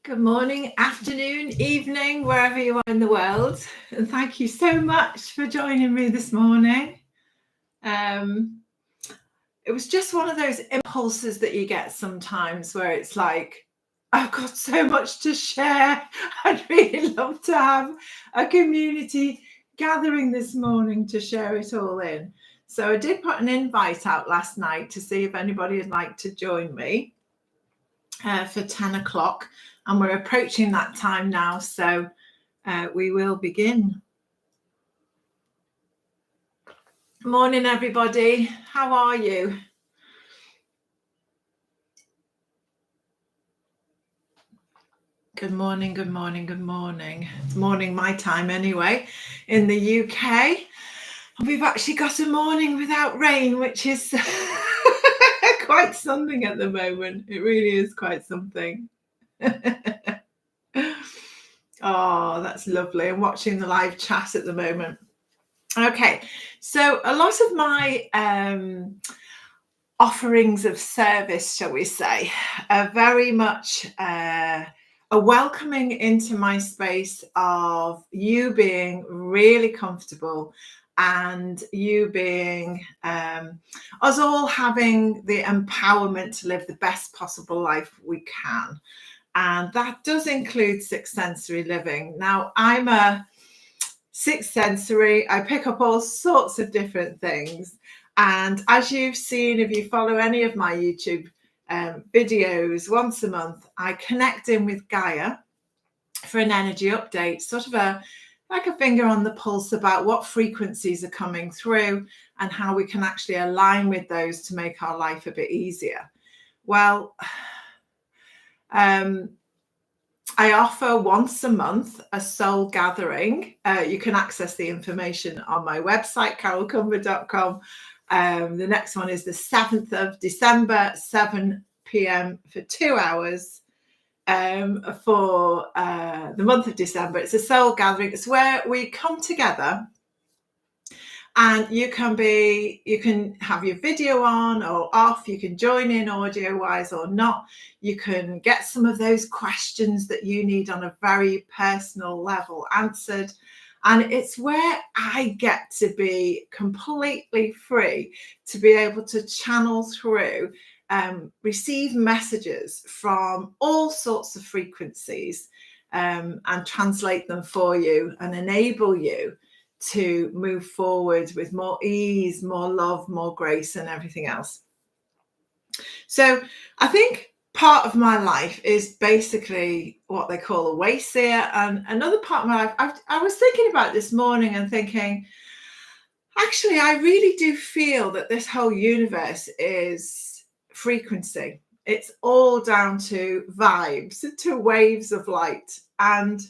Good morning, afternoon, evening, wherever you are in the world. And thank you so much for joining me this morning. It was just one of those impulses that you get sometimes where it's like, I've got so much to share. I'd really love to have a community gathering this morning to share it all in. So I did put an invite out last night to see if anybody would like to join me for 10 o'clock. And we're approaching that time now, so we will begin. Morning, everybody. How are you? Good morning, good morning, good morning. It's morning my time anyway, in the UK. And we've actually got a morning without rain, which is quite something at the moment. It really is quite something. Oh, that's lovely. I'm watching the live chat at the moment. Okay, so a lot of my offerings of service, shall we say, are very much a welcoming into my space of you being really comfortable and you being us all having the empowerment to live the best possible life we can. And that does include sixth sensory living. Now, I'm a sixth sensory. I pick up all sorts of different things. And as you've seen, if you follow any of my YouTube videos, once a month, I connect in with Gaia for an energy update, sort of like a finger on the pulse about what frequencies are coming through and how we can actually align with those to make our life a bit easier. Well, I offer once a month a soul gathering. You can access the information on my website, carolcumber.com. The next one is the 7th of December, 7 p.m. for 2 hours for the month of December. It's a soul gathering. It's where we come together. And you can have your video on or off. You can join in audio wise or not. You can get some of those questions that you need on a very personal level answered. And it's where I get to be completely free to be able to channel through, receive messages from all sorts of frequencies and translate them for you and enable you to move forward with more ease, more love, more grace, and everything else. So I think part of my life is basically what they call a wayseer, and another part of my life, I was thinking about this morning and thinking, actually, I really do feel that this whole universe is frequency. It's all down to vibes, to waves of light. And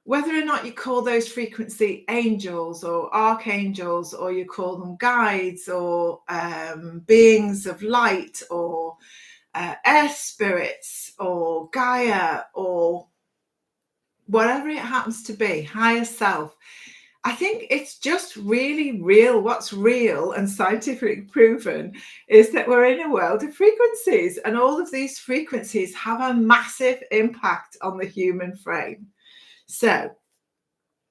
whether or not you call those frequency angels or archangels, or you call them guides or beings of light or air spirits or Gaia or whatever it happens to be, higher self, I think it's just really real. What's real and scientifically proven is that we're in a world of frequencies, and all of these frequencies have a massive impact on the human frame. So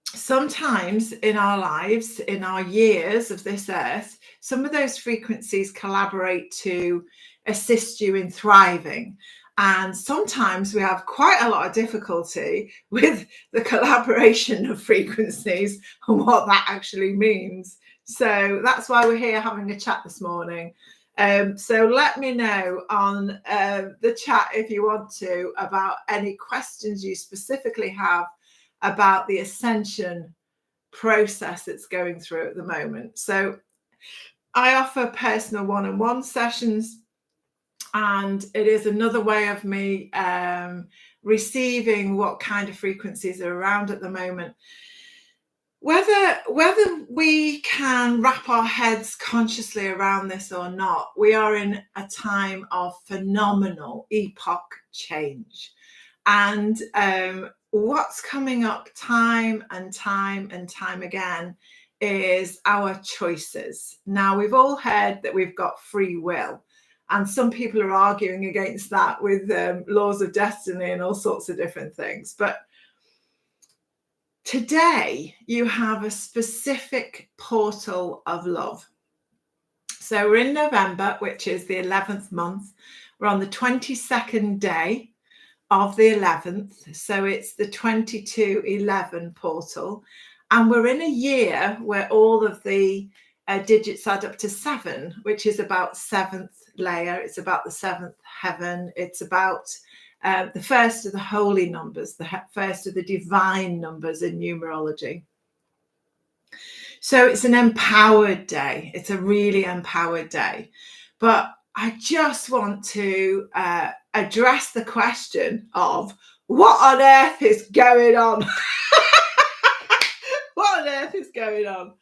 sometimes in our lives, in our years of this earth, some of those frequencies collaborate to assist you in thriving. And sometimes we have quite a lot of difficulty with the collaboration of frequencies and what that actually means. So that's why we're here having a chat this morning. So let me know on the chat if you want to about any questions you specifically have about the ascension process that's going through at the moment. So I offer personal one-on-one sessions, and it is another way of me receiving what kind of frequencies are around at the moment. Whether we can wrap our heads consciously around this or not, we are in a time of phenomenal epoch change. And what's coming up time and time and time again is our choices. Now, we've all heard that we've got free will. And some people are arguing against that with laws of destiny and all sorts of different things. But today you have a specific portal of love. So we're in November, which is the 11th month. We're on the 22nd day of the 11th. So it's the 2211 portal. And we're in a year where all of the digits add up to 7, which is about 7th layer. It's about the 7th heaven. It's about the first of the holy numbers, the first of the divine numbers in numerology. So it's an empowered day. It's a really empowered day. But I just want to address the question of what on earth is going on? What on earth is going on?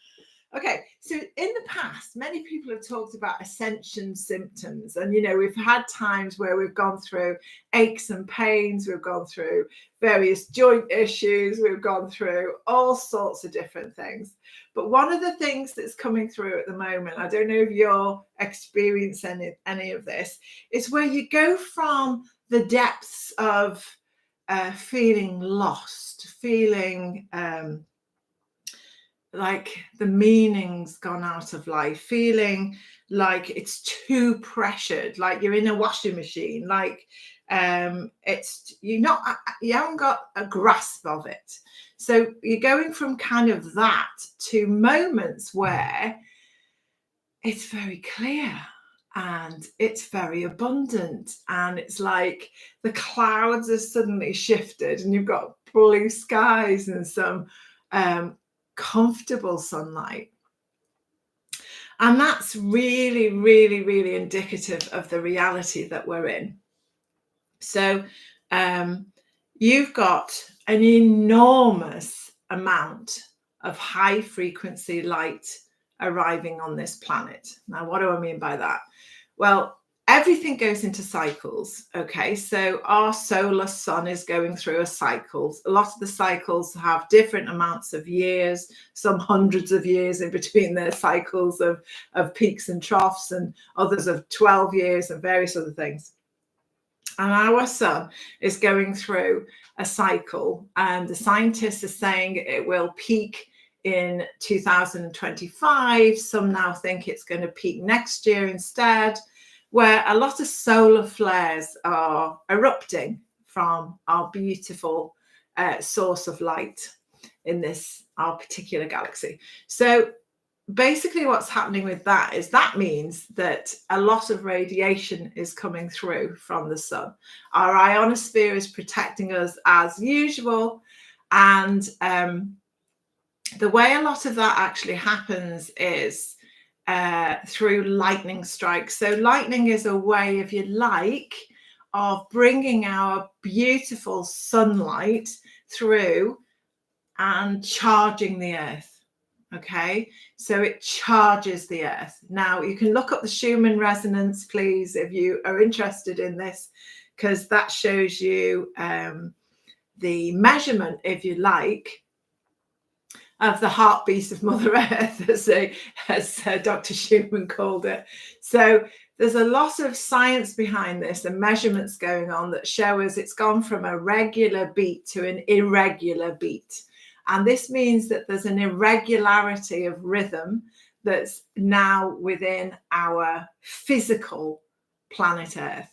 Okay, so in the past, many people have talked about ascension symptoms. And, you know, we've had times where we've gone through aches and pains. We've gone through various joint issues. We've gone through all sorts of different things. But one of the things that's coming through at the moment, I don't know if you're experiencing any of this, is where you go from the depths of feeling lost, feeling like the meaning's gone out of life, feeling like it's too pressured, like you're in a washing machine, like you haven't got a grasp of it. So you're going from kind of that to moments where it's very clear and it's very abundant, and it's like the clouds have suddenly shifted and you've got blue skies and some comfortable sunlight. And that's really, really, really indicative of the reality that we're in. So you've got an enormous amount of high frequency light arriving on this planet. Now, what do I mean by that? Well, everything goes into cycles. Okay, so our solar sun is going through a cycle. A lot of the cycles have different amounts of years, some hundreds of years in between their cycles of peaks and troughs, and others of 12 years and various other things. And our sun is going through a cycle, and the scientists are saying it will peak in 2025. Some now think it's going to peak next year instead, where a lot of solar flares are erupting from our beautiful source of light in our particular galaxy. So basically what's happening with that is that means that a lot of radiation is coming through from the sun. Our ionosphere is protecting us as usual. And the way a lot of that actually happens is through lightning strikes. So lightning is a way, if you like, of bringing our beautiful sunlight through and charging the earth. Okay, so it charges the earth. Now you can look up the Schumann resonance, please, if you are interested in this, because that shows you the measurement, if you like, of the heartbeat of Mother Earth, as Dr. Schumann called it. So there's a lot of science behind this and measurements going on that show us it's gone from a regular beat to an irregular beat. And this means that there's an irregularity of rhythm that's now within our physical planet Earth.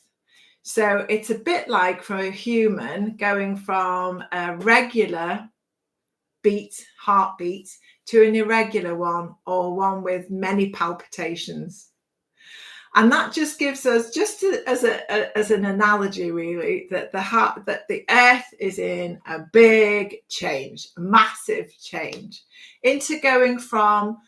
So it's a bit like for a human going from a regular heartbeat to an irregular one, or one with many palpitations. And that just gives us, just as an analogy, really, that the earth is in a big change, massive change, into going from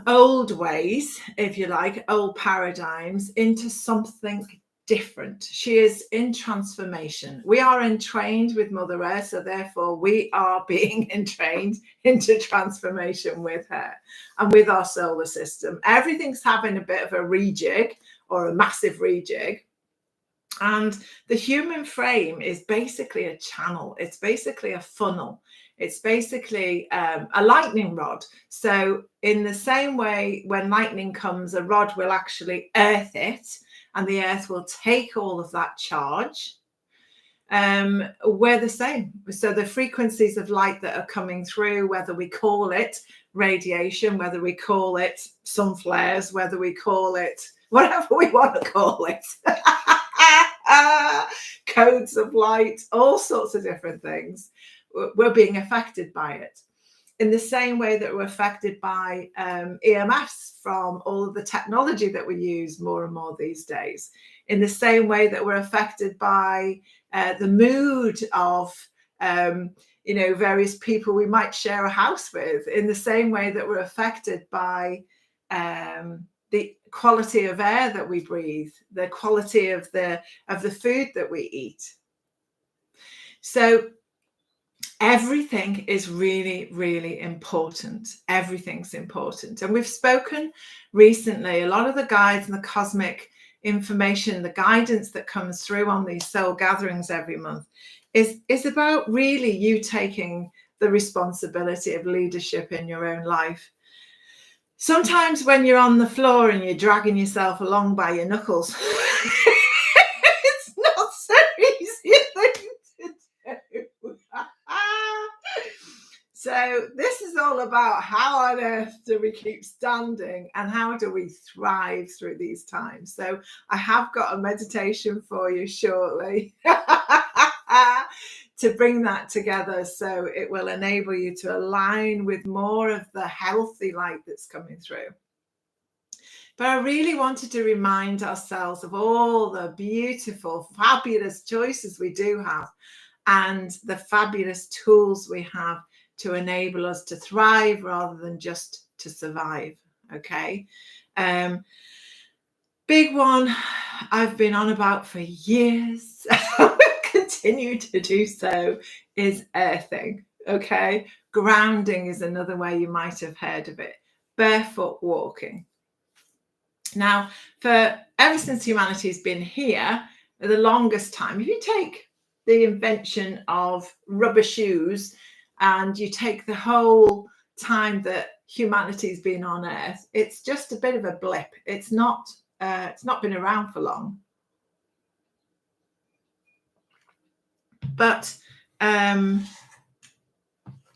old ways, if you like, old paradigms, into something different. She is in transformation. We are entrained with Mother Earth, so therefore we are being entrained into transformation with her and with our solar system. Everything's having a bit of a rejig, or a massive rejig. And the human frame is basically a channel. It's basically a funnel It's basically a lightning rod. So in the same way, when lightning comes, a rod will actually earth it, and the earth will take all of that charge. We're the same. So the frequencies of light that are coming through, whether we call it radiation, whether we call it sun flares, whether we call it whatever we want to call it, codes of light, all sorts of different things, we're being affected by it. In the same way that we're affected by EMFs from all of the technology that we use more and more these days. In the same way that we're affected by the mood of various people we might share a house with. In the same way that we're affected by the quality of air that we breathe, the quality of the food that we eat. So everything is really, really important. Everything's important. And we've spoken recently, a lot of the guides and the cosmic information, the guidance that comes through on these soul gatherings every month is about really you taking the responsibility of leadership in your own life. Sometimes when you're on the floor and you're dragging yourself along by your knuckles, it's not so easy a thing to do. So this is all about how on earth do we keep standing and how do we thrive through these times. So I have got a meditation for you shortly to bring that together, so it will enable you to align with more of the healthy light that's coming through. But I really wanted to remind ourselves of all the beautiful, fabulous choices we do have and the fabulous tools we have to enable us to thrive rather than just to survive. Okay. Big one I've been on about for years, continue to do so, is earthing. Okay. Grounding is another way you might have heard of it. Barefoot walking. Now, for ever since humanity's been here, for the longest time, if you take the invention of rubber shoes and you take the whole time that humanity's been on Earth, it's just a bit of a blip. It's not been around for long. But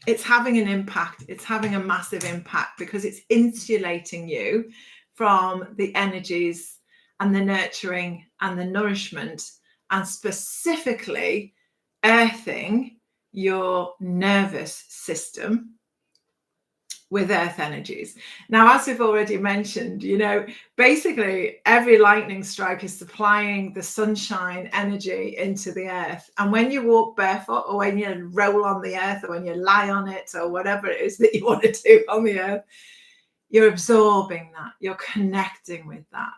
it's having an impact. It's having a massive impact because it's insulating you from the energies and the nurturing and the nourishment, and specifically earthing your nervous system with earth energies. Now, as we've already mentioned, basically every lightning strike is supplying the sunshine energy into the earth. And when you walk barefoot, or when you roll on the earth, or when you lie on it, or whatever it is that you want to do on the earth, you're absorbing that, you're connecting with that.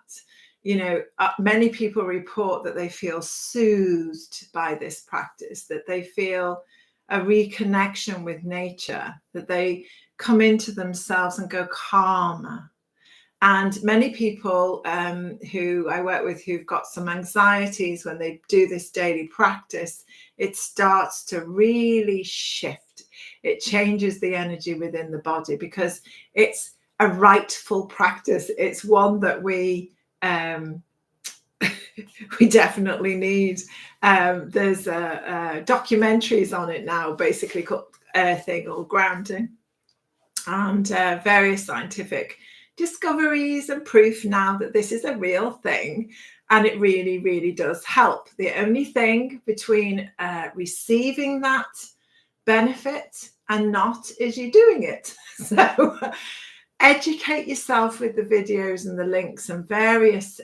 Many people report that they feel soothed by this practice, that they feel a reconnection with nature, that they come into themselves and go calmer. And many people who I work with who've got some anxieties, when they do this daily practice, it starts to really shift. It changes the energy within the body because it's a rightful practice. It's one that we we definitely need. There's documentaries on it now, basically called earthing or grounding, and various scientific discoveries and proof now that this is a real thing, and it really, really does help. The only thing between receiving that benefit and not is you doing it. So educate yourself with the videos and the links and various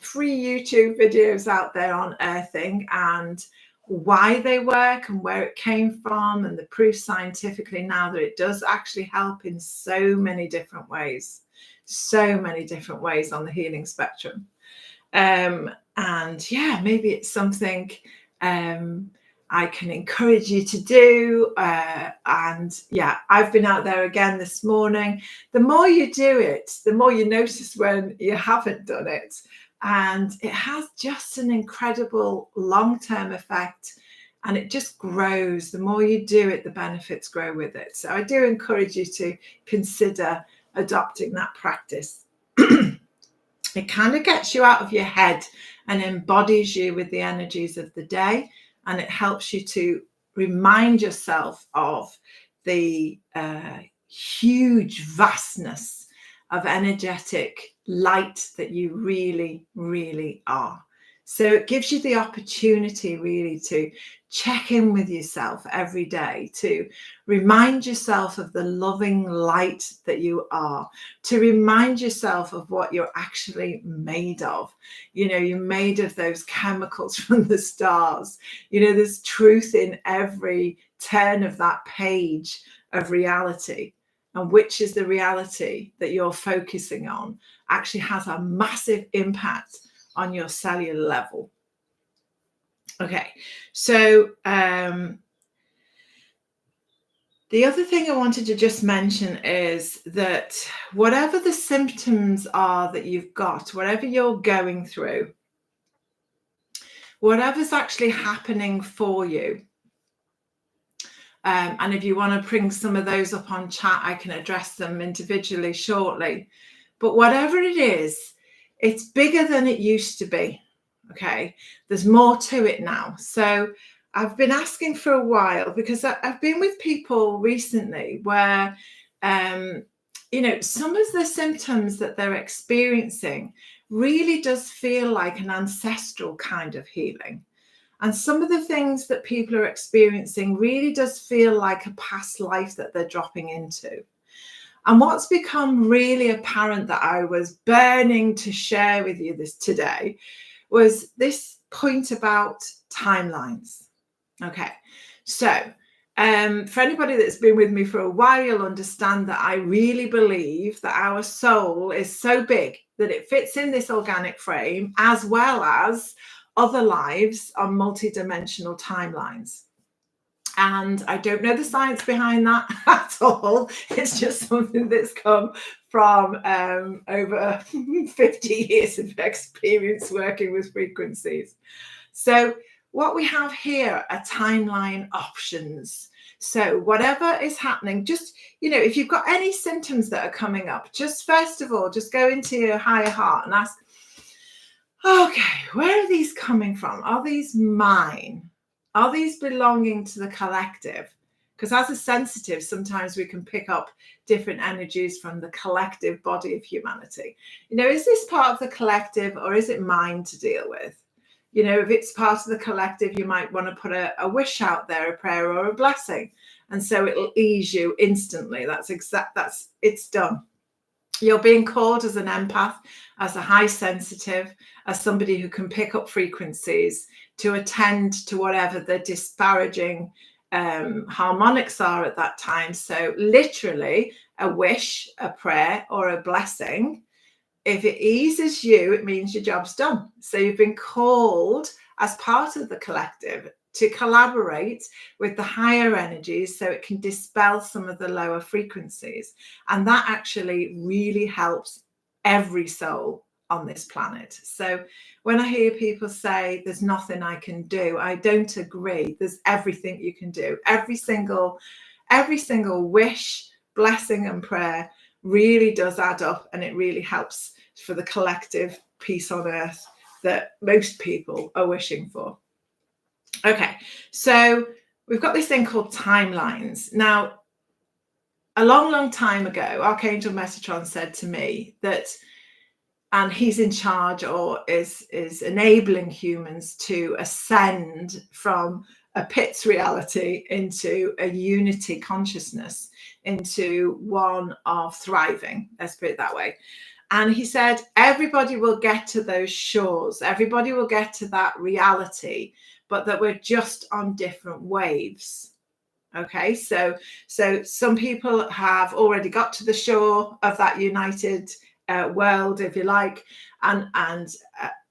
free YouTube videos out there on earthing and why they work and where it came from, and the proof scientifically now that it does actually help in so many different ways on the healing spectrum. And yeah, maybe it's something I can encourage you to do. And yeah, I've been out there again this morning. The more you do it, the more you notice when you haven't done it. And it has just an incredible long-term effect. and it just grows. The more you do it, the benefits grow with it. So I do encourage you to consider adopting that practice. It kind of gets you out of your head and embodies you with the energies of the day, and it helps you to remind yourself of the huge vastness of energetic light that you really, really are. So it gives you the opportunity really to check in with yourself every day, to remind yourself of the loving light that you are, to remind yourself of what you're actually made of. You know, you're made of those chemicals from the stars. You know, there's truth in every turn of that page of reality. And which is the reality that you're focusing on actually has a massive impact on your cellular level. Okay, so the other thing I wanted to just mention is that whatever the symptoms are that you've got, whatever you're going through, whatever's actually happening for you, and if you want to bring some of those up on chat, I can address them individually shortly. But whatever it is, it's bigger than it used to be. Okay, there's more to it now. So I've been asking for a while, because I've been with people recently where, you know, some of the symptoms that they're experiencing really does feel like an ancestral kind of healing. And some of the things that people are experiencing really does feel like a past life that they're dropping into. And what's become really apparent that I was burning to share with you this today was this point about timelines. Okay, so for anybody that's been with me for a while, you'll understand that I really believe that our soul is so big that it fits in this organic frame, as well as other lives on multidimensional timelines. And I don't know the science behind that at all. It's just something that's come from over 50 years of experience working with frequencies. So what we have here are timeline options. So whatever is happening, just, you know, if you've got any symptoms that are coming up, just first of all, just go into your higher heart and ask, okay, where are these coming from? Are these mine? Are these belonging to the collective? Because as a sensitive, sometimes we can pick up different energies from the collective body of humanity. You know, is this part of the collective, or is it mine to deal with? You know, if it's part of the collective, you might want to put a wish out there, a prayer or a blessing. And so it'll ease you instantly. It's done. You're being called as an empath, as a high sensitive, as somebody who can pick up frequencies to attend to whatever the disparaging harmonics are at that time. So literally a wish, a prayer or a blessing, if it eases you, it means your job's done. So you've been called as part of the collective to collaborate with the higher energies so it can dispel some of the lower frequencies. And that actually really helps every soul on this planet. So when I hear people say there's nothing I can do, I don't agree. There's everything you can do. Every single wish, blessing and prayer really does add up, and it really helps for the collective peace on earth that most people are wishing for. Okay, so we've got this thing called timelines. Now, a long time ago, Archangel Metatron said to me that, and he's in charge or is enabling humans to ascend from a pits reality into a unity consciousness, into one of thriving, let's put it that way. And he said, everybody will get to those shores. Everybody will get to that reality, but that we're just on different waves. Okay, so some people have already got to the shore of that united world, if you like, and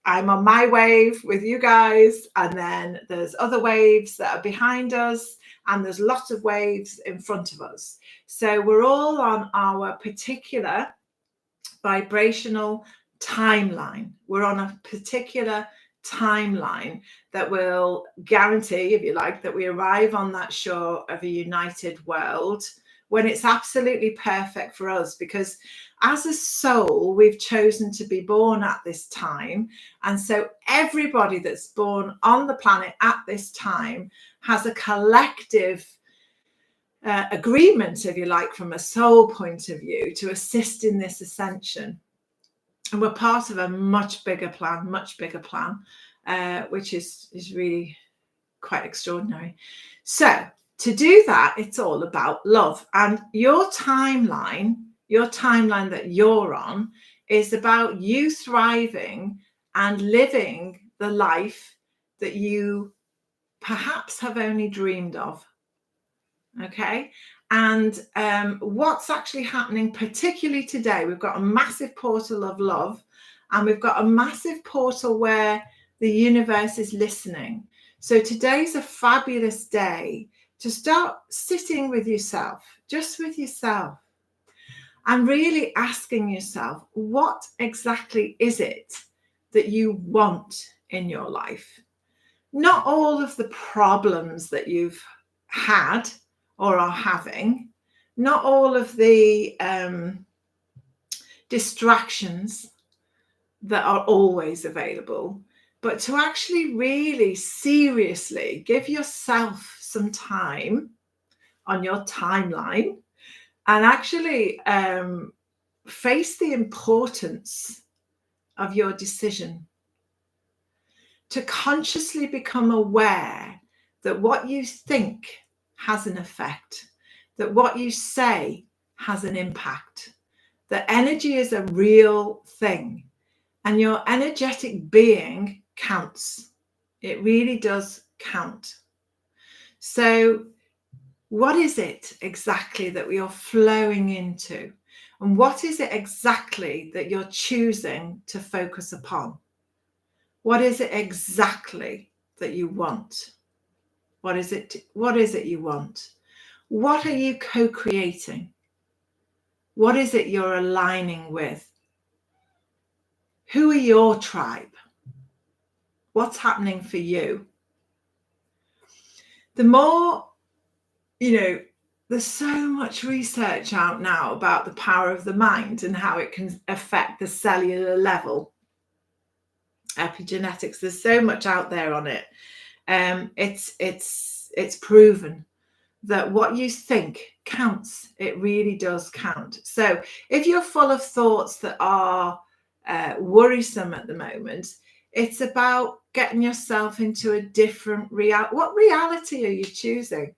I'm on my wave with you guys, and then there's other waves that are behind us, and there's lots of waves in front of us. So we're all on our particular vibrational timeline. We're on a particular timeline that will guarantee, if you like, that we arrive on that shore of a united world when it's absolutely perfect for us. Because as a soul, we've chosen to be born at this time. And so everybody that's born on the planet at this time has a collective agreement, if you like, from a soul point of view, to assist in this ascension. And we're part of a much bigger plan, which is really quite extraordinary. So to do that, it's all about love. And your timeline that you're on is about you thriving and living the life that you perhaps have only dreamed of. Okay. And what's actually happening, particularly today, we've got a massive portal of love, and we've got a massive portal where the universe is listening. So today's a fabulous day to start sitting with yourself, just with yourself, and really asking yourself, what exactly is it that you want in your life? Not all of the problems that you've had or are having, not all of the distractions that are always available, but to actually really seriously give yourself some time on your timeline and actually face the importance of your decision, to consciously become aware that what you think has an effect, that what you say has an impact, that energy is a real thing, and your energetic being counts. It really does count. So what is it exactly that we are flowing into? And what is it exactly that you're choosing to focus upon? What is it exactly that you want? What is it you want? What are you co-creating? What is it you're aligning with? Who are your tribe? What's happening for you? The more, there's so much research out now about the power of the mind and how it can affect the cellular level. Epigenetics, there's so much out there on it. It's proven that what you think counts. It really does count. So if you're full of thoughts that are worrisome at the moment, it's about getting yourself into a different reality. What reality are you choosing?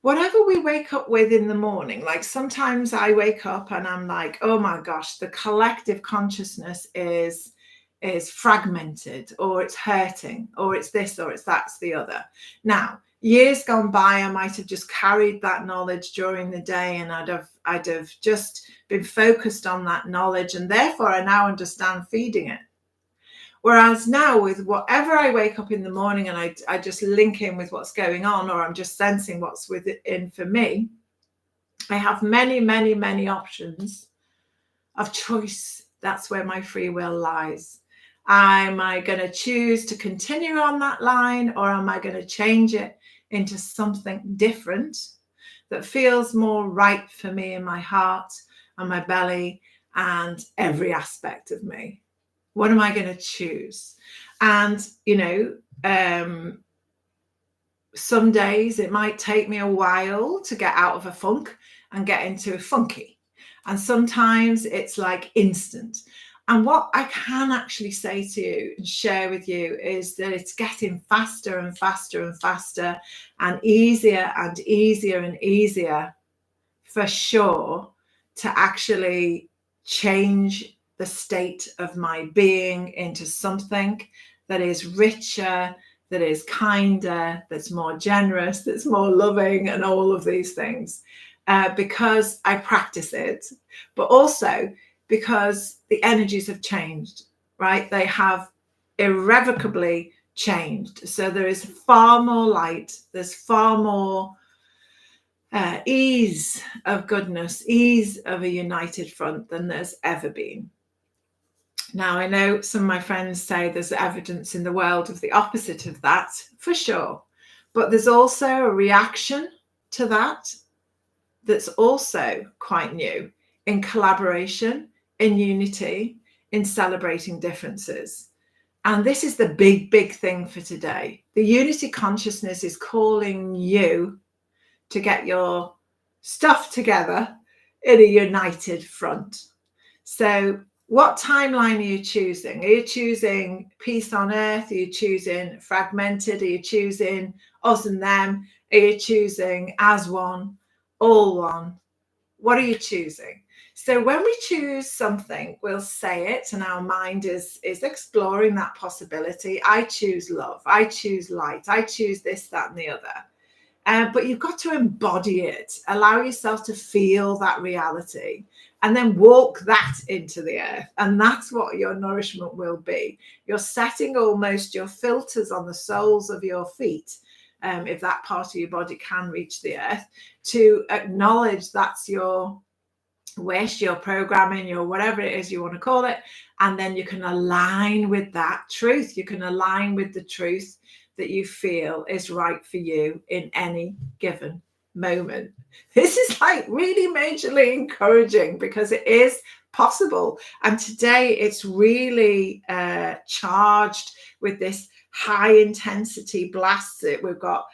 Whatever we wake up with in the morning, like sometimes I wake up and I'm like, oh my gosh, the collective consciousness is fragmented, or it's hurting, or it's this, or it's that's the other. Now, years gone by, I might have just carried that knowledge during the day, and I'd have just been focused on that knowledge, and therefore I now understand feeding it. Whereas now, with whatever I wake up in the morning and I just link in with what's going on, or I'm just sensing what's within for me, I have many, many, many options of choice. That's where my free will lies. Am I going to choose to continue on that line, or am I going to change it into something different that feels more right for me in my heart and my belly and every aspect of me? What am I going to choose? And, some days it might take me a while to get out of a funk and get into a funky. And sometimes it's like instant. And what I can actually say to you and share with you is that it's getting faster and faster and faster, and easier and easier and easier, for sure, to actually change the state of my being into something that is richer, that is kinder, that's more generous, that's more loving, and all of these things, because I practice it, but also because the energies have changed, right? They have irrevocably changed. So there is far more light, there's far more ease of goodness, ease of a united front than there's ever been. Now, I know some of my friends say there's evidence in the world of the opposite of that, for sure. But there's also a reaction to that that's also quite new, in collaboration, in unity, in celebrating differences. And this is the big, big thing for today. The unity consciousness is calling you to get your stuff together in a united front. So what timeline are you choosing? Are you choosing peace on earth? Are you choosing fragmented? Are you choosing us and them? Are you choosing as one, all one? What are you choosing? So when we choose something, we'll say it, and our mind is exploring that possibility. I choose love. I choose light. I choose this, that, and the other. But you've got to embody it. Allow yourself to feel that reality and then walk that into the earth. And that's what your nourishment will be. You're setting almost your filters on the soles of your feet, if that part of your body can reach the earth, to acknowledge that's your wish, your programming, your whatever it is you want to call it. And then you can align with that truth. You can align with the truth that you feel is right for you in any given moment. This is like really majorly encouraging because it is possible. And today it's really charged with this high intensity blasts. We've got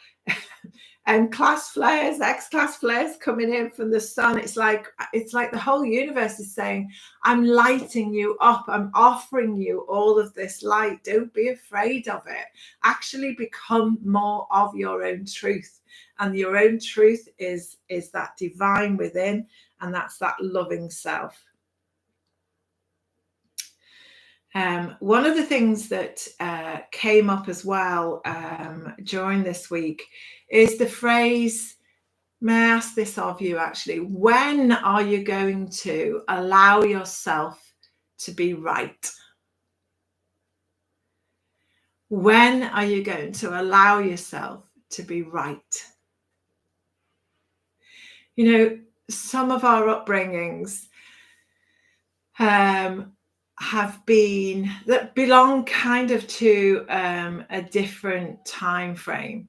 class flares, X-class flares coming in from the sun. It's like the whole universe is saying, I'm lighting you up. I'm offering you all of this light. Don't be afraid of it. Actually become more of your own truth. And your own truth is that divine within, and that's that loving self. One of the things that came up as well during this week is the phrase, may I ask this of you actually, when are you going to allow yourself to be right? When are you going to allow yourself to be right? You know, some of our upbringings have been that belong kind of to a different time frame.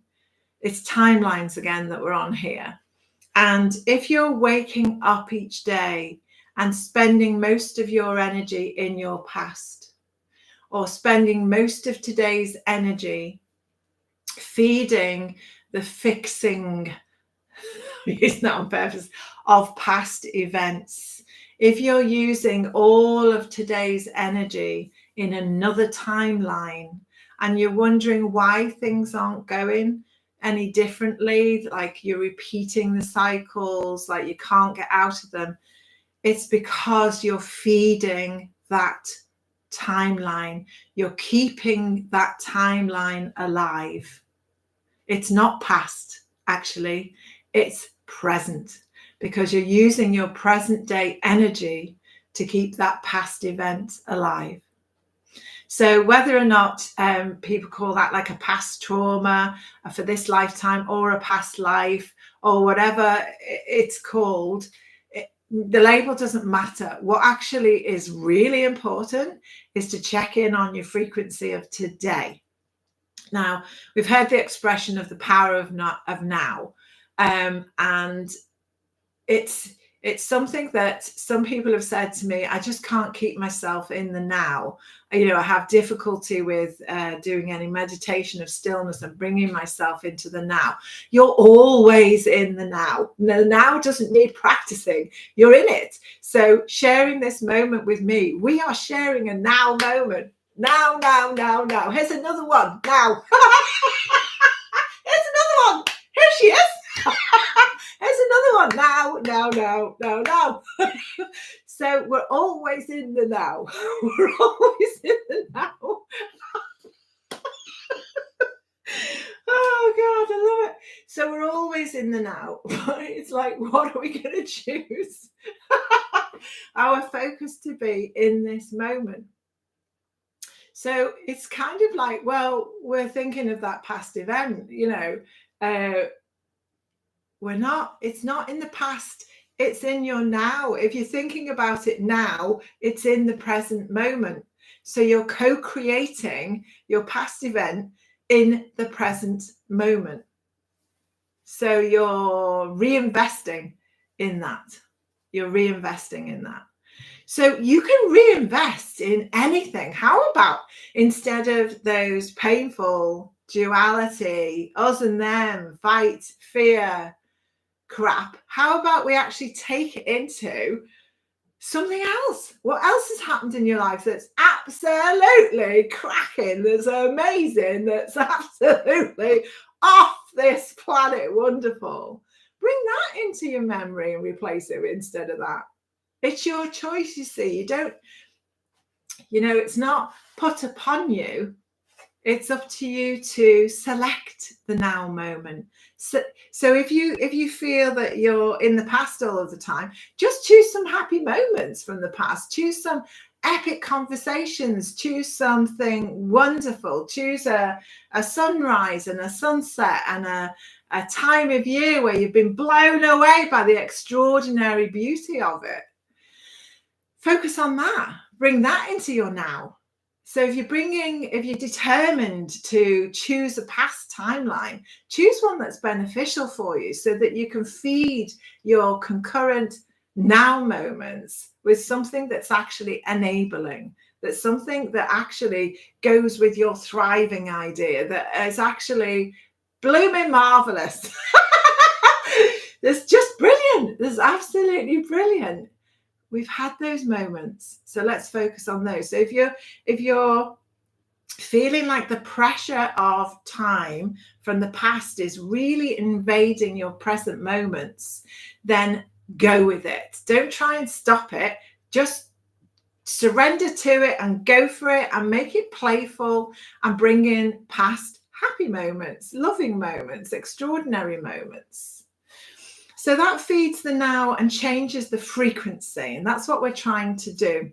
It's timelines again that we're on here. And if you're waking up each day and spending most of your energy in your past, or spending most of today's energy feeding the fixing, it's not on purpose, of past events, if you're using all of today's energy in another timeline and you're wondering why things aren't going any differently, like you're repeating the cycles, like you can't get out of them, it's because you're feeding that timeline. You're keeping that timeline alive. It's not past, actually, it's present, because you're using your present day energy to keep that past event alive. So whether or not people call that like a past trauma for this lifetime or a past life or whatever it's called, the label doesn't matter. What actually is really important is to check in on your frequency of today. Now, we've heard the expression of the power of now, and it's something that some people have said to me, I just can't keep myself in the now. You know, I have difficulty with doing any meditation of stillness and bringing myself into the now. You're always in the now. The now doesn't need practicing. You're in it. So sharing this moment with me, we are sharing a now moment. Now. Here's another one. Now. Here's another one. Here she is. Here's another one. Now. So we're always in the now. We're always in the now. Oh God, I love it. So we're always in the now. It's like, what are we going to choose? Our focus to be in this moment. So it's kind of like, well, we're thinking of that past event, you know, it's not in the past, it's in your now. If you're thinking about it now, it's in the present moment. So you're co-creating your past event in the present moment. So you're reinvesting in that. You're reinvesting in that. So you can reinvest in anything. How about instead of those painful duality, us and them, fight, fear, crap, how about we actually take it into something else? What else has happened in your life that's absolutely cracking, that's amazing, that's absolutely off this planet wonderful? Bring that into your memory and replace it instead of that. It's your choice, you see. You don't, it's not put upon you. It's up to you to select the now moment. So if you feel that you're in the past all of the time, just choose some happy moments from the past. Choose some epic conversations. Choose something wonderful. Choose a sunrise and a sunset and a time of year where you've been blown away by the extraordinary beauty of it. Focus on that. Bring that into your now. So if you're determined to choose a past timeline, choose one that's beneficial for you so that you can feed your concurrent now moments with something that's actually enabling, that's something that actually goes with your thriving idea, that is actually blooming marvelous. That's just brilliant. That's absolutely brilliant. We've had those moments, so let's focus on those. So if you're feeling like the pressure of time from the past is really invading your present moments, then go with it. Don't try and stop it. Just surrender to it and go for it and make it playful and bring in past happy moments, loving moments, extraordinary moments. So that feeds the now and changes the frequency. And that's what we're trying to do.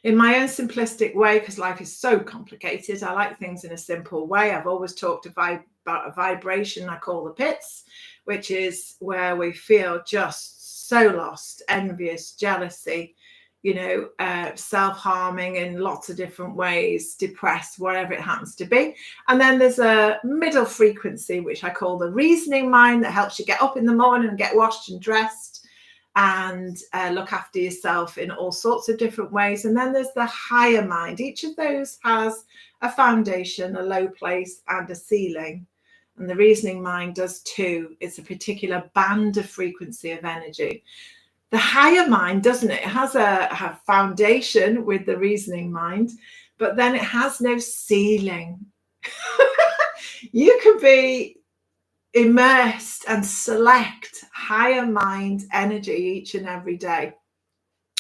In my own simplistic way, because life is so complicated, I like things in a simple way. I've always talked about a vibration I call the pits, which is where we feel just so lost, envious, jealousy, self-harming in lots of different ways, depressed, whatever it happens to be. And then there's a middle frequency, which I call the reasoning mind, that helps you get up in the morning and get washed and dressed and look after yourself in all sorts of different ways. And then there's the higher mind. Each of those has a foundation, a low place, and a ceiling. And the reasoning mind does too. It's a particular band of frequency of energy. The higher mind, doesn't it? It has a foundation with the reasoning mind, but then it has no ceiling. You can be immersed and select higher mind energy each and every day.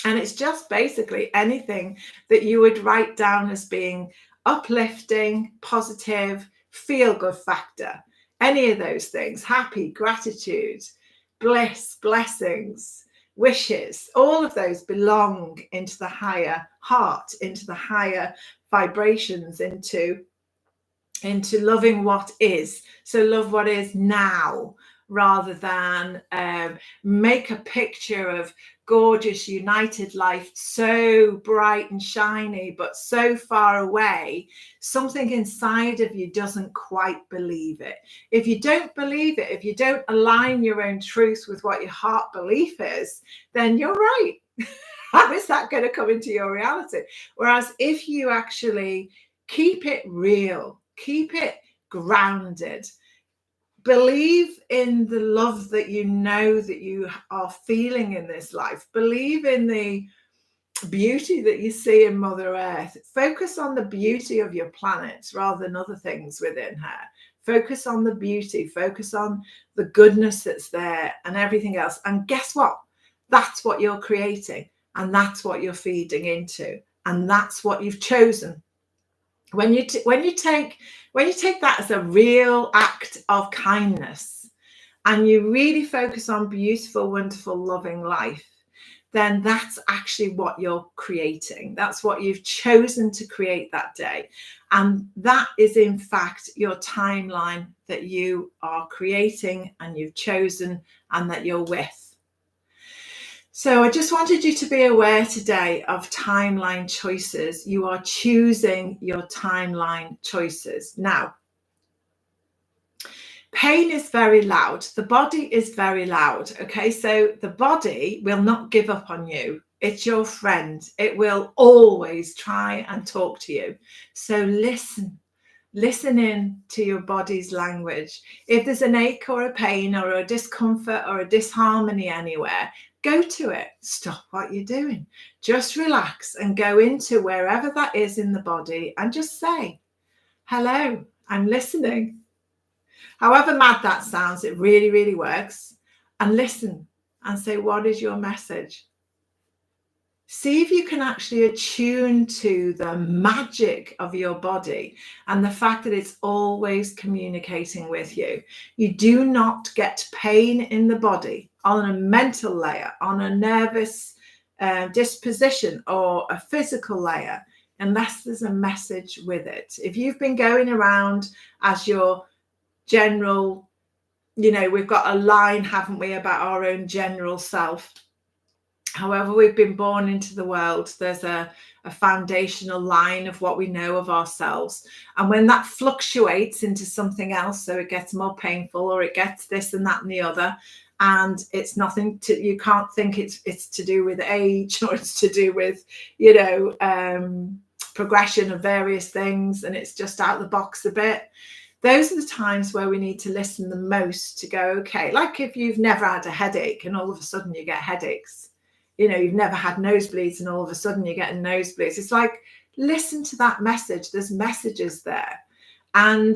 And it's just basically anything that you would write down as being uplifting, positive, feel-good factor. Any of those things, happy, gratitude, bliss, blessings, wishes, all of those belong into the higher heart, into the higher vibrations, into loving what is. So love what is now, rather than make a picture of gorgeous united life, so bright and shiny but so far away. Something inside of you doesn't quite believe it. If you don't believe it, if you don't align your own truth with what your heart belief is, then you're right. How is that going to come into your reality? Whereas if you actually keep it real, keep it grounded, believe in the love that you know that you are feeling in this life, believe in the beauty that you see in Mother Earth, focus on the beauty of your planet rather than other things within her. Focus on the beauty, focus on the goodness that's there and everything else. And guess what? That's what you're creating, and that's what you're feeding into, and that's what you've chosen. When you take that as a real act of kindness, and you really focus on beautiful, wonderful, loving life, then that's actually what you're creating. That's what you've chosen to create that day. And that is, in fact, your timeline that you are creating and you've chosen and that you're with. So I just wanted you to be aware today of timeline choices. You are choosing your timeline choices. Now, pain is very loud. The body is very loud. Okay, so the body will not give up on you. It's your friend. It will always try and talk to you. So listen. Listen in to your body's language. If there's an ache or a pain or a discomfort or a disharmony anywhere, go to it. Stop what you're doing. Just relax and go into wherever that is in the body and just say, hello, I'm listening. However mad that sounds, it really, really works. And listen and say, what is your message? See if you can actually attune to the magic of your body and the fact that it's always communicating with you. You do not get pain in the body on a mental layer, on a nervous disposition, or a physical layer, unless there's a message with it. If you've been going around as your general, we've got a line, haven't we, about our own general self. However we've been born into the world, there's a foundational line of what we know of ourselves. And when that fluctuates into something else, so it gets more painful or it gets this and that and the other, and it's nothing to, you can't think it's to do with age or it's to do with, progression of various things, and it's just out of the box a bit. Those are the times where we need to listen the most to go, okay, like if you've never had a headache and all of a sudden you get headaches. You've never had nosebleeds and all of a sudden you're getting nosebleeds. It's like, listen to that message. There's messages there. And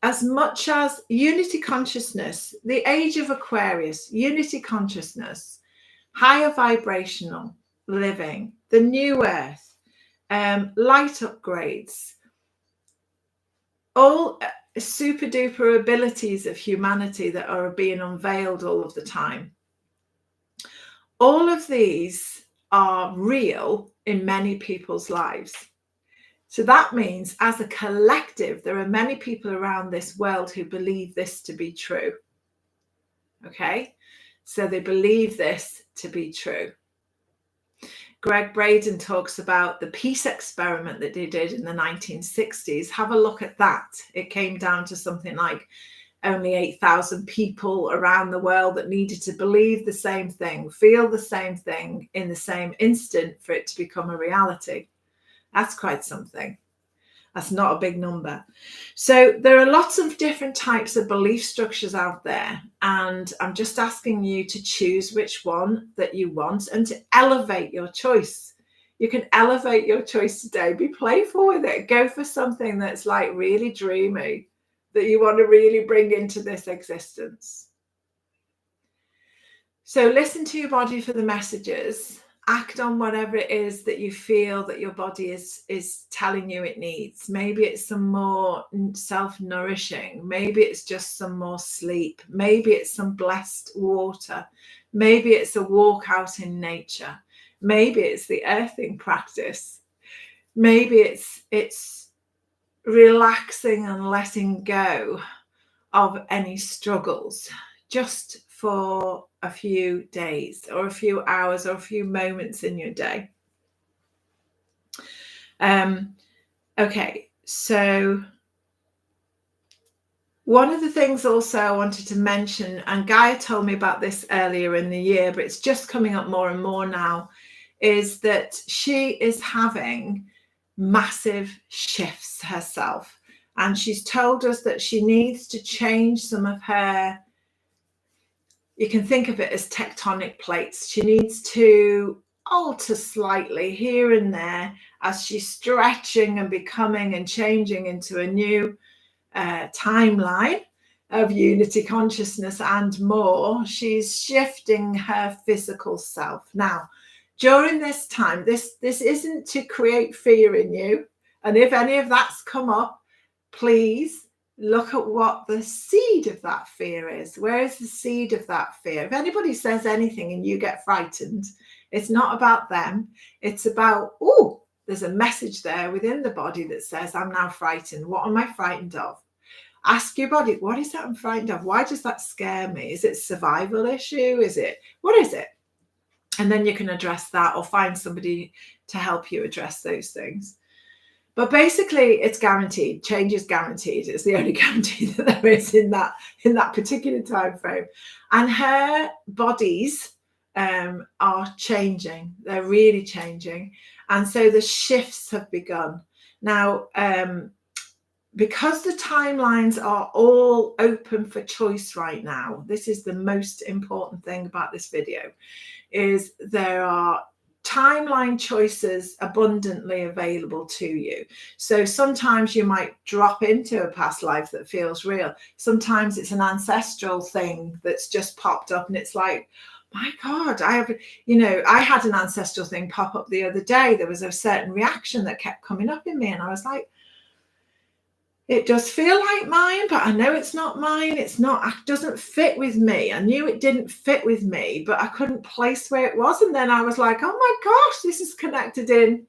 as much as unity consciousness, the age of Aquarius, unity consciousness, higher vibrational living, the new earth, light upgrades, all super duper abilities of humanity that are being unveiled all of the time. All of these are real in many people's lives. So that means as a collective, there are many people around this world who believe this to be true. Okay, so they believe this to be true. Greg Braden talks about the peace experiment that they did in the 1960s. Have a look at that. It came down to something like only 8,000 people around the world that needed to believe the same thing, feel the same thing in the same instant for it to become a reality. That's quite something. That's not a big number. So there are lots of different types of belief structures out there, and I'm just asking you to choose which one that you want and to elevate your choice. You can elevate your choice today. Be playful with it. Go for something that's like really dreamy, that you want to really bring into this existence. So listen to your body for the messages. Act on whatever it is that you feel that your body is telling you it needs. Maybe it's some more self-nourishing. Maybe it's just some more sleep. Maybe it's some blessed water. Maybe it's a walk out in nature. Maybe it's the earthing practice. Maybe it's relaxing and letting go of any struggles just for a few days or a few hours or a few moments in your day. Okay, so one of the things also I wanted to mention, and Gaia told me about this earlier in the year, but it's just coming up more and more now, is that she is having massive shifts herself. And she's told us that she needs to change some of her, you can think of it as tectonic plates. She needs to alter slightly here and there as she's stretching and becoming and changing into a new timeline of unity consciousness and more. She's shifting her physical self. Now, during this time, this isn't to create fear in you. And if any of that's come up, please look at what the seed of that fear is. Where is the seed of that fear? If anybody says anything and you get frightened, it's not about them. It's about, oh, there's a message there within the body that says, I'm now frightened. What am I frightened of? Ask your body, what is that I'm frightened of? Why does that scare me? Is it a survival issue? What is it? And then you can address that or find somebody to help you address those things. But basically, it's guaranteed. Change is guaranteed. It's the only guarantee that there is in that particular time frame. And her bodies are changing. They're really changing. And so the shifts have begun. Now, because the timelines are all open for choice right now, this is the most important thing about this video, is there are timeline choices abundantly available to you. So sometimes you might drop into a past life that feels real. Sometimes it's an ancestral thing that's just popped up and it's like, my God, I had an ancestral thing pop up the other day. There was a certain reaction that kept coming up in me and I was like, it does feel like mine, but I know it's not mine. It doesn't fit with me. I knew it didn't fit with me, but I couldn't place where it was. And then I was like, oh my gosh, this is connected in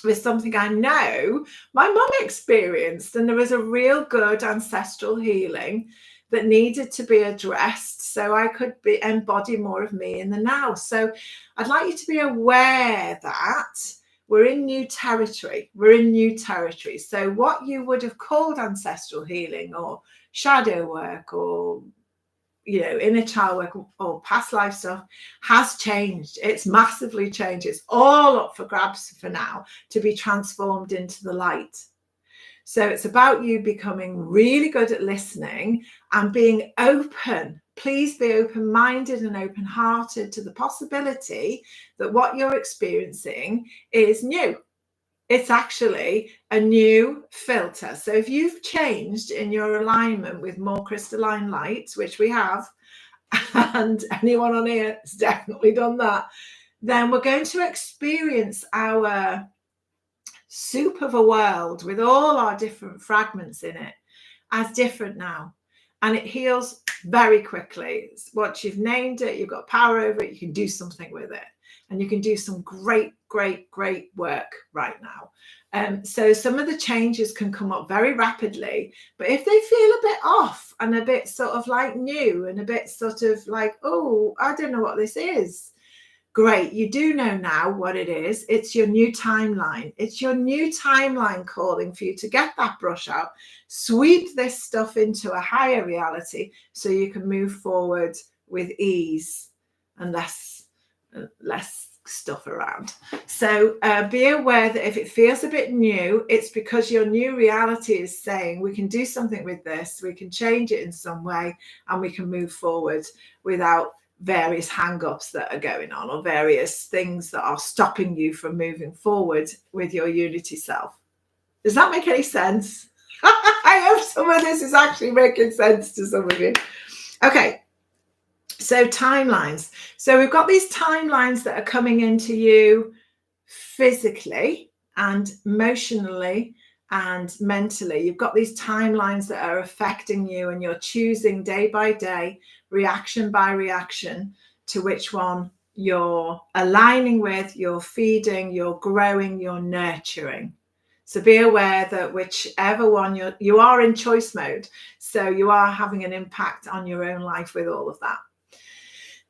with something I know my mum experienced. And there was a real good ancestral healing that needed to be addressed so I could embody more of me in the now. So I'd like you to be aware that we're in new territory. So what you would have called ancestral healing or shadow work or, inner child work or past life stuff has changed. It's massively changed. It's all up for grabs for now to be transformed into the light. So it's about you becoming really good at listening and being open. Please be open-minded and open-hearted to the possibility that what you're experiencing is new. It's actually a new filter. So if you've changed in your alignment with more crystalline light, which we have, and anyone on here has definitely done that, then we're going to experience our soup of a world with all our different fragments in it as different now. And it heals very quickly. Once you've named it, you've got power over it, you can do something with it. And you can do some great work right now. So some of the changes can come up very rapidly, but if they feel a bit off and a bit sort of like new and a bit sort of like, oh, I don't know what this is. Great, you do know now what it is. It's your new timeline. It's your new timeline calling for you to get that brush out, sweep this stuff into a higher reality so you can move forward with ease and less stuff around. So be aware that if it feels a bit new, it's because your new reality is saying we can do something with this, we can change it in some way, and we can move forward without various hang-ups that are going on or various things that are stopping you from moving forward with your unity self. Does that make any sense? I hope some of this is actually making sense to some of you. Okay, so timelines. So we've got these timelines that are coming into you physically and emotionally and mentally. You've got these timelines that are affecting you, and you're choosing day by day, reaction by reaction, to which one you're aligning with, you're feeding, you're growing, you're nurturing. So be aware that whichever one you are in choice mode. So you are having an impact on your own life with all of that.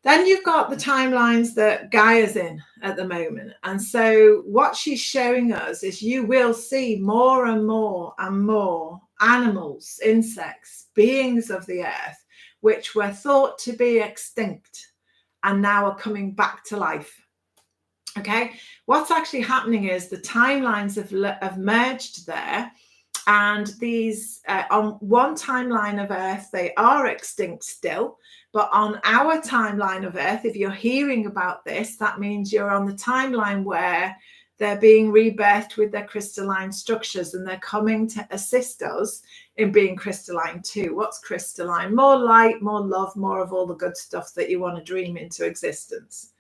Then you've got the timelines that Gaia's in at the moment. And so what she's showing us is you will see more and more and more animals, insects, beings of the earth, which were thought to be extinct and now are coming back to life. Okay, what's actually happening is the timelines have merged there. And these, on one timeline of Earth, they are extinct still. But on our timeline of Earth, if you're hearing about this, that means you're on the timeline where they're being rebirthed with their crystalline structures, and they're coming to assist us in being crystalline too. What's crystalline? More light, more love, more of all the good stuff that you want to dream into existence.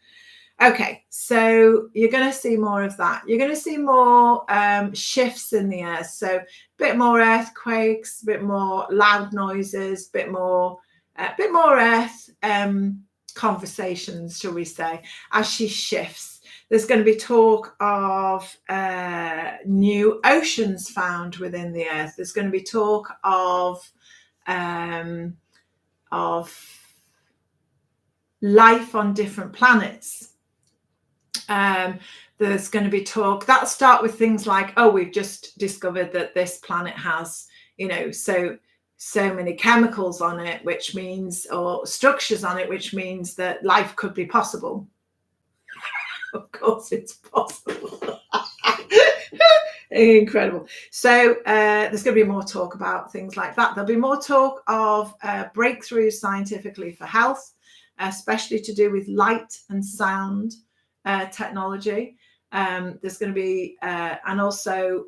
Okay, so you're going to see more of that. You're going to see more shifts in the earth. So a bit more earthquakes, a bit more loud noises, a bit more earth conversations, shall we say, as she shifts. There's going to be talk of new oceans found within the earth. There's going to be talk of life on different planets. There's going to be talk that'll start with things like, oh, we've just discovered that this planet has, so many chemicals on it, which means, or structures on it, which means that life could be possible. Of course it's possible. Incredible. So there's going to be more talk about things like that. There'll be more talk of breakthroughs scientifically for health, especially to do with light and sound technology. There's going to be and also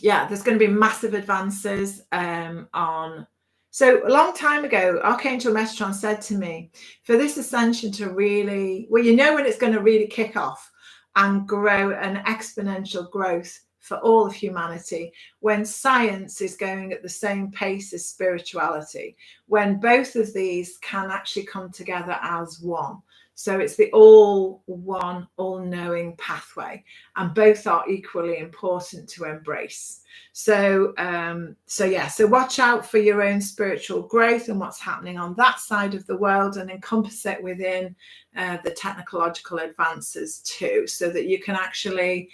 there's going to be massive advances on. So a long time ago, Archangel Metatron said to me, for this ascension to really, when it's going to really kick off and grow an exponential growth for all of humanity, when science is going at the same pace as spirituality, when both of these can actually come together as one. So it's the all one, all knowing pathway, and both are equally important to embrace. So watch out for your own spiritual growth and what's happening on that side of the world, and encompass it within the technological advances too, so that you can actually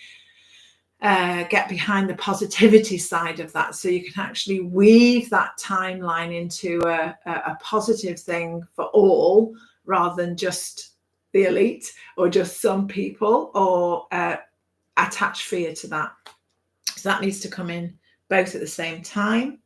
get behind the positivity side of that, so you can actually weave that timeline into a positive thing for all, rather than just the elite or just some people, or attach fear to that. So that needs to come in both at the same time.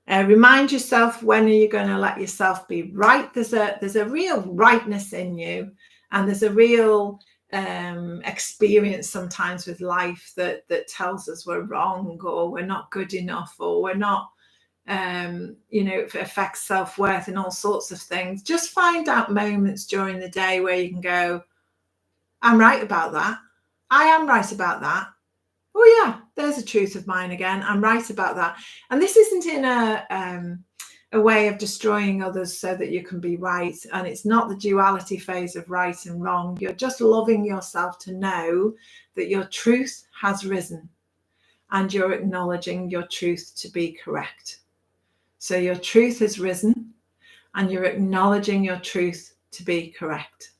Remind yourself, when are you going to let yourself be right? There's a real rightness in you, and there's a real experience sometimes with life that tells us we're wrong, or we're not good enough, or we're not it affects self-worth and all sorts of things. Just find out moments during the day where you can go, I'm right about that. I am right about that. Oh yeah, there's a truth of mine again. I'm right about that. And this isn't in a way of destroying others so that you can be right. And it's not the duality phase of right and wrong. You're just loving yourself to know that your truth has risen, and you're acknowledging your truth to be correct. So your truth has risen, and you're acknowledging your truth to be correct.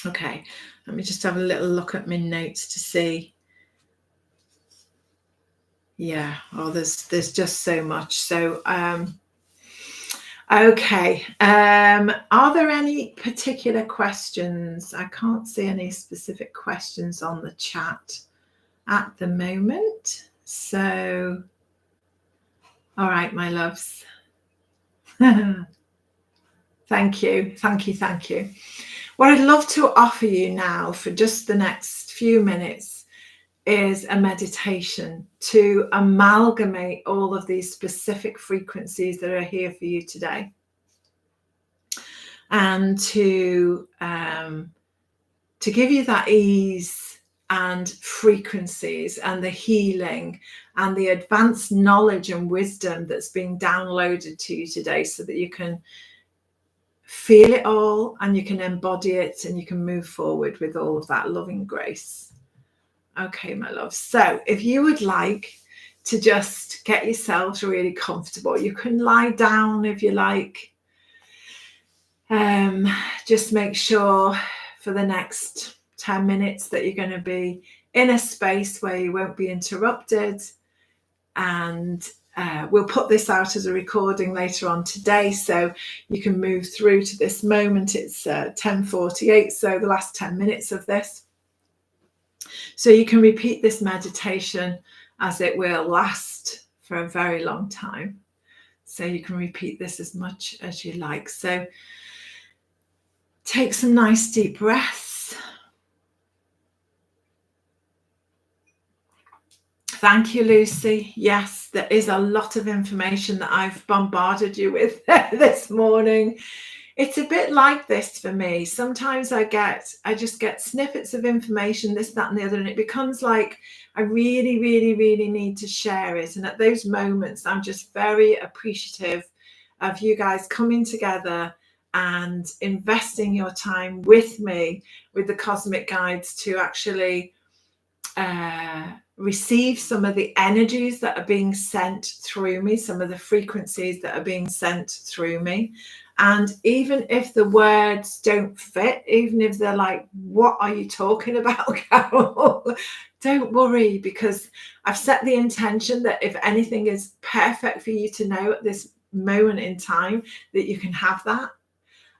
Okay, let me just have a little look at my notes to see. Yeah, there's just so much. So okay, are there any particular questions? I can't see any specific questions on the chat at the moment. So, all right, my loves. Thank you. What I'd love to offer you now for just the next few minutes is a meditation to amalgamate all of these specific frequencies that are here for you today, and to give you that ease and frequencies and the healing and the advanced knowledge and wisdom that's being downloaded to you today, so that you can feel it all and you can embody it and you can move forward with all of that loving grace. Okay, my love. So if you would like to just get yourselves really comfortable, you can lie down if you like. Just make sure for the next 10 minutes that you're going to be in a space where you won't be interrupted. And we'll put this out as a recording later on today, so you can move through to this moment. It's 10:48, so the last 10 minutes of this. So you can repeat this meditation, as it will last for a very long time. So you can repeat this as much as you like. So take some nice deep breaths. Thank you, Lucy. Yes, there is a lot of information that I've bombarded you with this morning. It's a bit like this for me. Sometimes I just get snippets of information, this, that, and the other, and it becomes like I really, really, really need to share it. And at those moments, I'm just very appreciative of you guys coming together and investing your time with me, with the cosmic guides, to actually receive some of the energies that are being sent through me, some of the frequencies that are being sent through me. And even if the words don't fit, even if they're like, what are you talking about, Carol? Don't worry, because I've set the intention that if anything is perfect for you to know at this moment in time, that you can have that,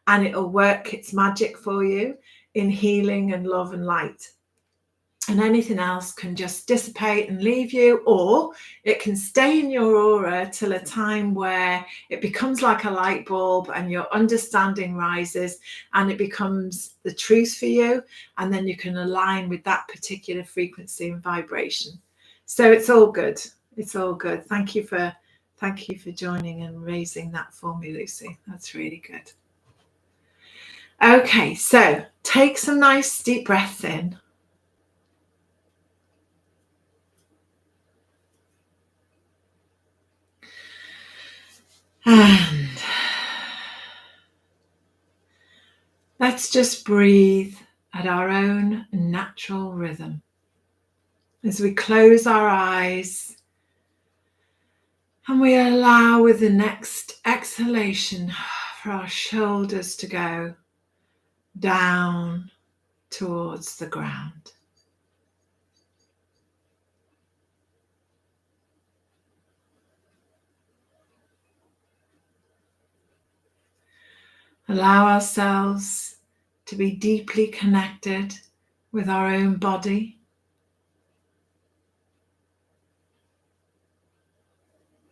and it'll work its magic for you in healing and love and light. And anything else can just dissipate and leave you, or it can stay in your aura till a time where it becomes like a light bulb and your understanding rises and it becomes the truth for you, and then you can align with that particular frequency and vibration. So it's all good. It's all good. Thank you for joining and raising that for me, Lucy. That's really good. Okay, so take some nice deep breaths in. And let's just breathe at our own natural rhythm. As we close our eyes and we allow with the next exhalation for our shoulders to go down towards the ground. Allow ourselves to be deeply connected with our own body.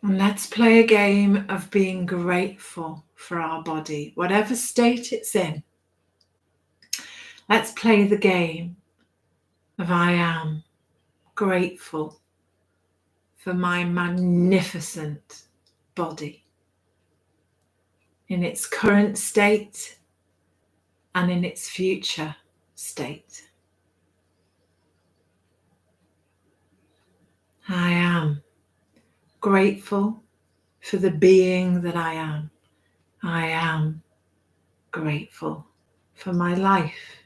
And let's play a game of being grateful for our body, whatever state it's in. Let's play the game of I am grateful for my magnificent body in its current state and in its future state. I am grateful for the being that I am. I am grateful for my life.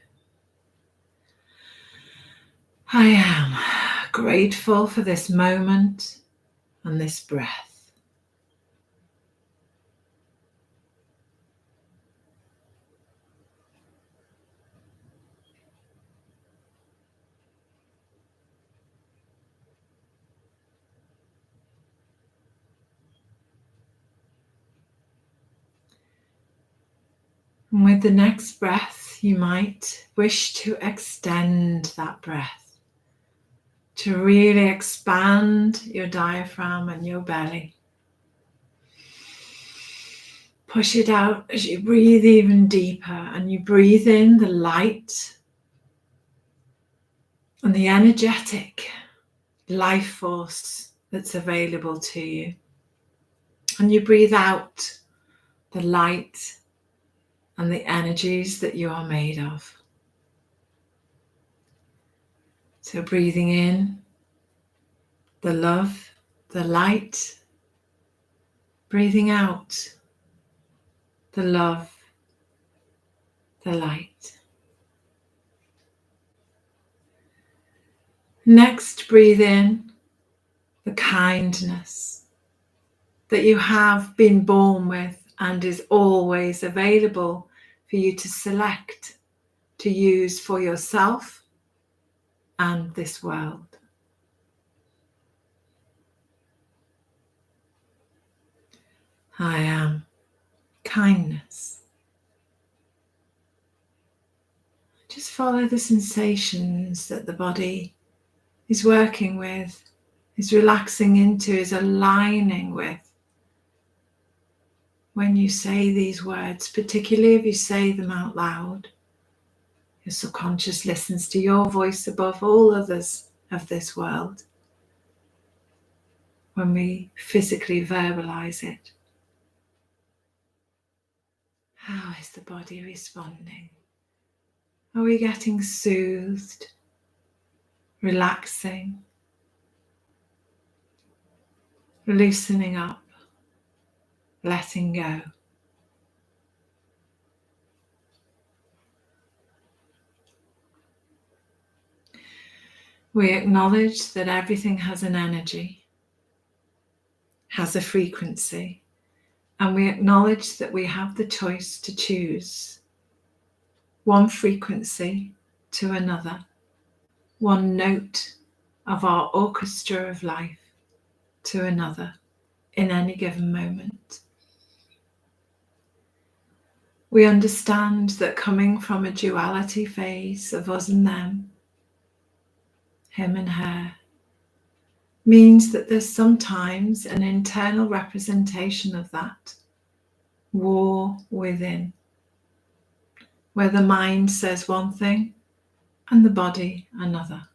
I am grateful for this moment and this breath. And with the next breath, you might wish to extend that breath, to really expand your diaphragm and your belly. Push it out as you breathe even deeper, and you breathe in the light and the energetic life force that's available to you. And you breathe out the light and the energies that you are made of. So breathing in the love, the light, breathing out the love, the light. Next, breathe in the kindness that you have been born with and is always available for you to select to use for yourself and this world. I am kindness. Just follow the sensations that the body is working with, is relaxing into, is aligning with. When you say these words, particularly if you say them out loud, your subconscious listens to your voice above all others of this world. When we physically verbalize it, how is the body responding? Are we getting soothed, relaxing, loosening up, letting go? We acknowledge that everything has an energy, has a frequency, And we acknowledge that we have the choice to choose one frequency to another, one note of our orchestra of life to another in any given moment. We understand that coming from a duality phase of us and them, him and her, means that there's sometimes an internal representation of that war within, where the mind says one thing and the body another.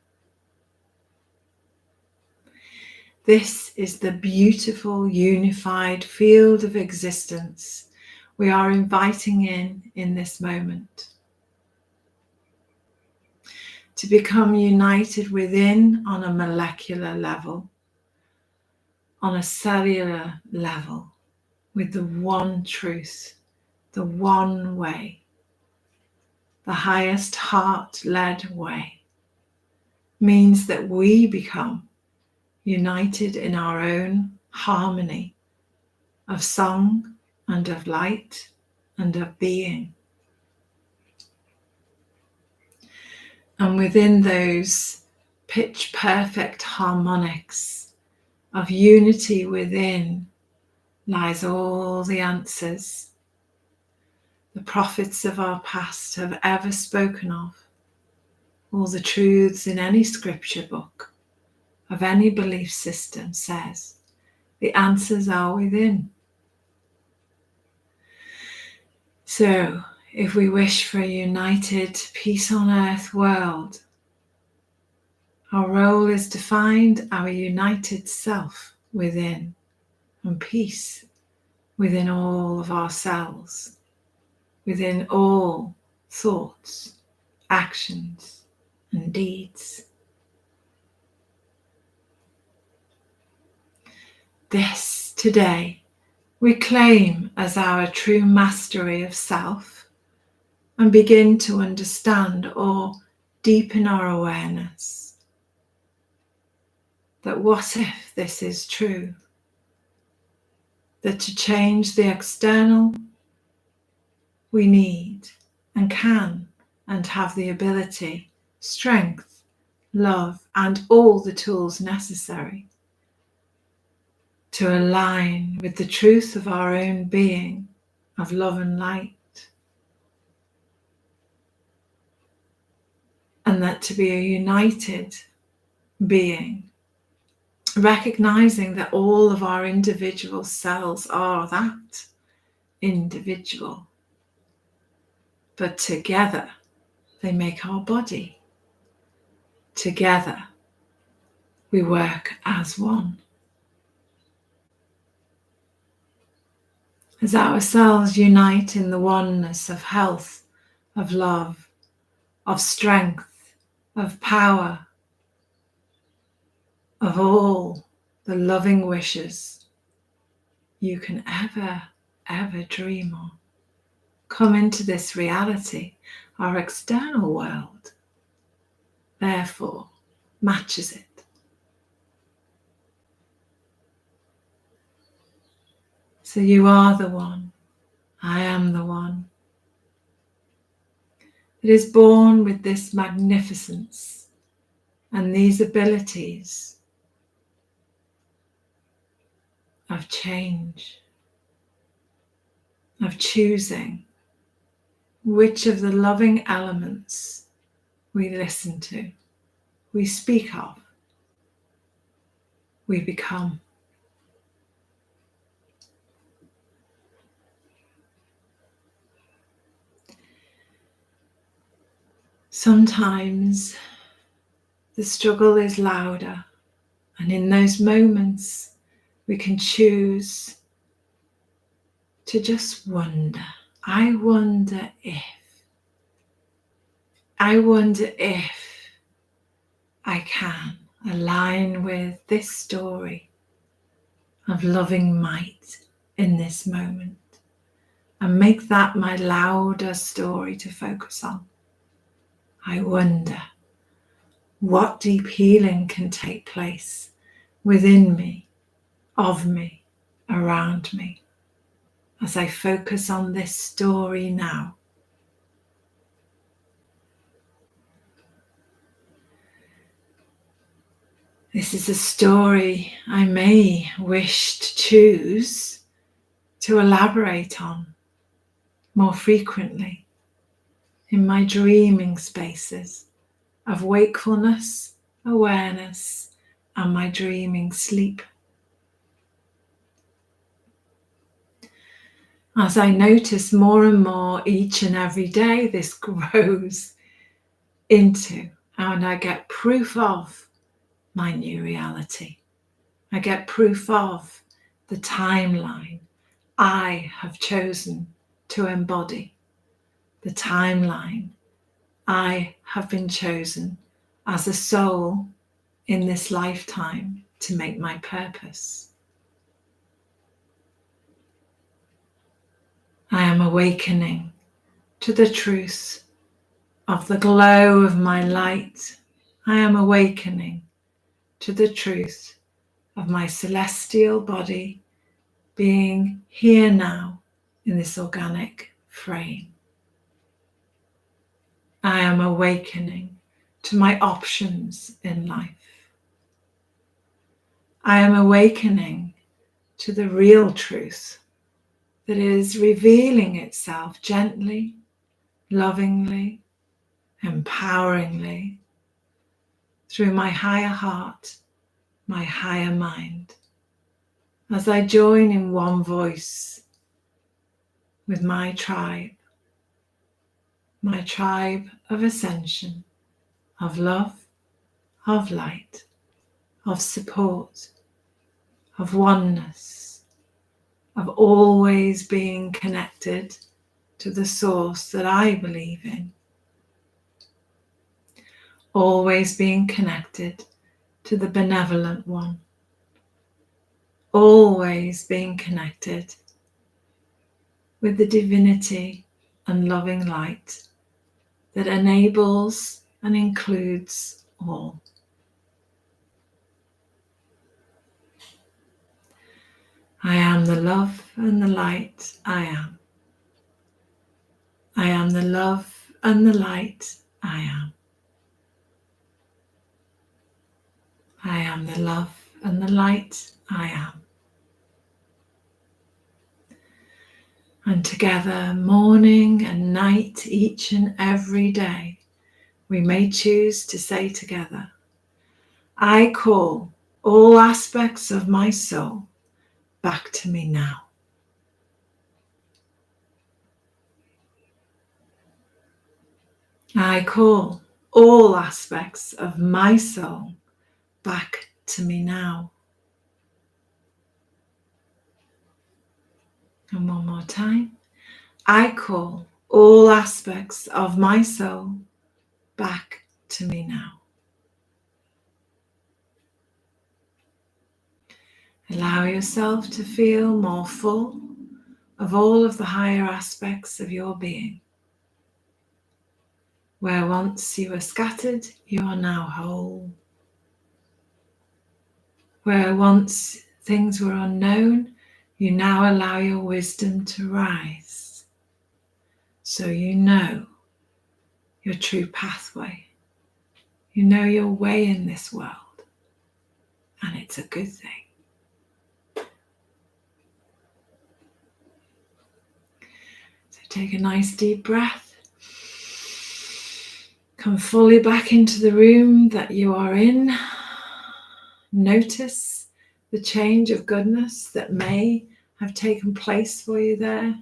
This is the beautiful unified field of existence we are inviting in this moment. To become united within on a molecular level, on a cellular level, with the one truth, the one way, the highest heart-led way, means that we become united in our own harmony of song and of light and of being. And within those pitch perfect harmonics of unity within lies all the answers the prophets of our past have ever spoken of, all the truths in any scripture book of any belief system says the answers are within. So if we wish for a united peace on earth world, our role is to find our united self within and peace within all of ourselves, within all thoughts, actions, and deeds. This today we claim as our true mastery of self and begin to understand or deepen our awareness that what if this is true? That to change the external, we need and can and have the ability, strength, love, and all the tools necessary to align with the truth of our own being of love and light. And that to be a united being, recognizing that all of our individual cells are that individual, but together they make our body. Together we work as one. As our cells unite in the oneness of health, of love, of strength, of power, of all the loving wishes you can ever dream of, come into this reality, our external world, therefore, matches it. So you are the one, I am the one. It is born with this magnificence and these abilities of change, of choosing which of the loving elements we listen to, we speak of, we become. Sometimes the struggle is louder, and in those moments we can choose to just wonder. I wonder if I can align with this story of loving might in this moment and make that my louder story to focus on. I wonder what deep healing can take place within me, of me, around me. as I focus on this story now. This is a story I may wish to choose to elaborate on more frequently in my dreaming spaces of wakefulness, awareness, and my dreaming sleep. As I notice more and more each and every day, this grows into, and I get proof of my new reality. I get proof of the timeline I have chosen to embody, the timeline I have been chosen as a soul in this lifetime to make my purpose. I am awakening to the truth of the glow of my light. I am awakening to the truth of my celestial body being here now in this organic frame. I am awakening to my options in life. I am awakening to the real truth that is revealing itself gently, lovingly, empoweringly through my higher heart, my higher mind, as I join in one voice with my tribe of ascension, of love, of light, of support, of oneness, of always being connected to the source that I believe in, always being connected to the benevolent one, always being connected with the divinity and loving light that enables and includes all. I am the love and the light I am. I am the love and the light I am. I am the love and the light I am. And together, morning and night, each and every day, we may choose to say together, I call all aspects of my soul back to me now. I call all aspects of my soul back to me now. And one more time. I call all aspects of my soul back to me now. Allow yourself to feel more full of all of the higher aspects of your being. Where once you were scattered, you are now whole. Where once things were unknown, you now allow your wisdom to rise. So you know your true pathway. You know your way in this world. And it's a good thing. So take a nice deep breath. Come fully back into the room that you are in. Notice the change of goodness that may have taken place for you there.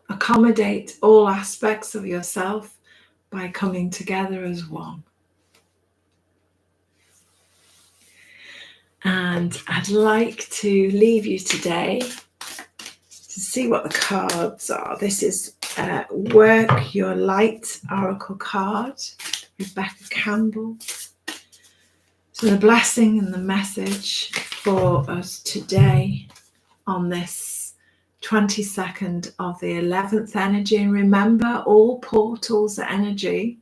Accommodate all aspects of yourself by coming together as one. And I'd like to leave you today to see what the cards are. This is Work Your Light Oracle card, Rebecca Campbell. So the blessing and the message for us today on this 22nd of the 11th energy. And remember, all portals energy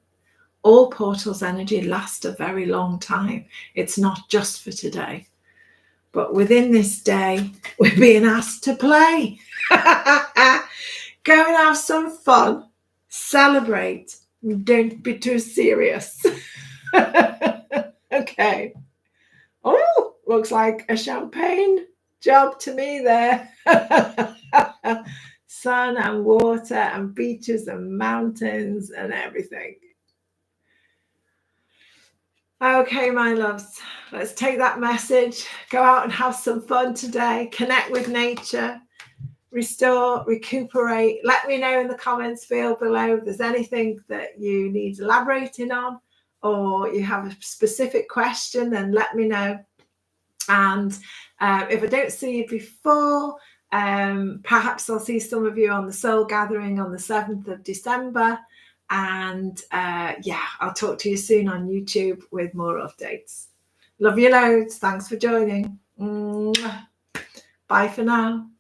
last a very long time. It's not just for today. But within this day, we're being asked to play. Go and have some fun. Celebrate. Don't be too serious. Okay. Oh, looks like a champagne job to me there. Sun and water and beaches and mountains and everything. Okay, my loves, let's take that message, go out and have some fun today, connect with nature, restore, recuperate. Let me know in the comments field below if there's anything that you need elaborating on, or you have a specific question, then let me know. And if I don't see you before, perhaps I'll see some of you on the Soul Gathering on the 7th of December. And yeah, I'll talk to you soon on YouTube with more updates. Love you loads. Thanks for joining. Bye for now.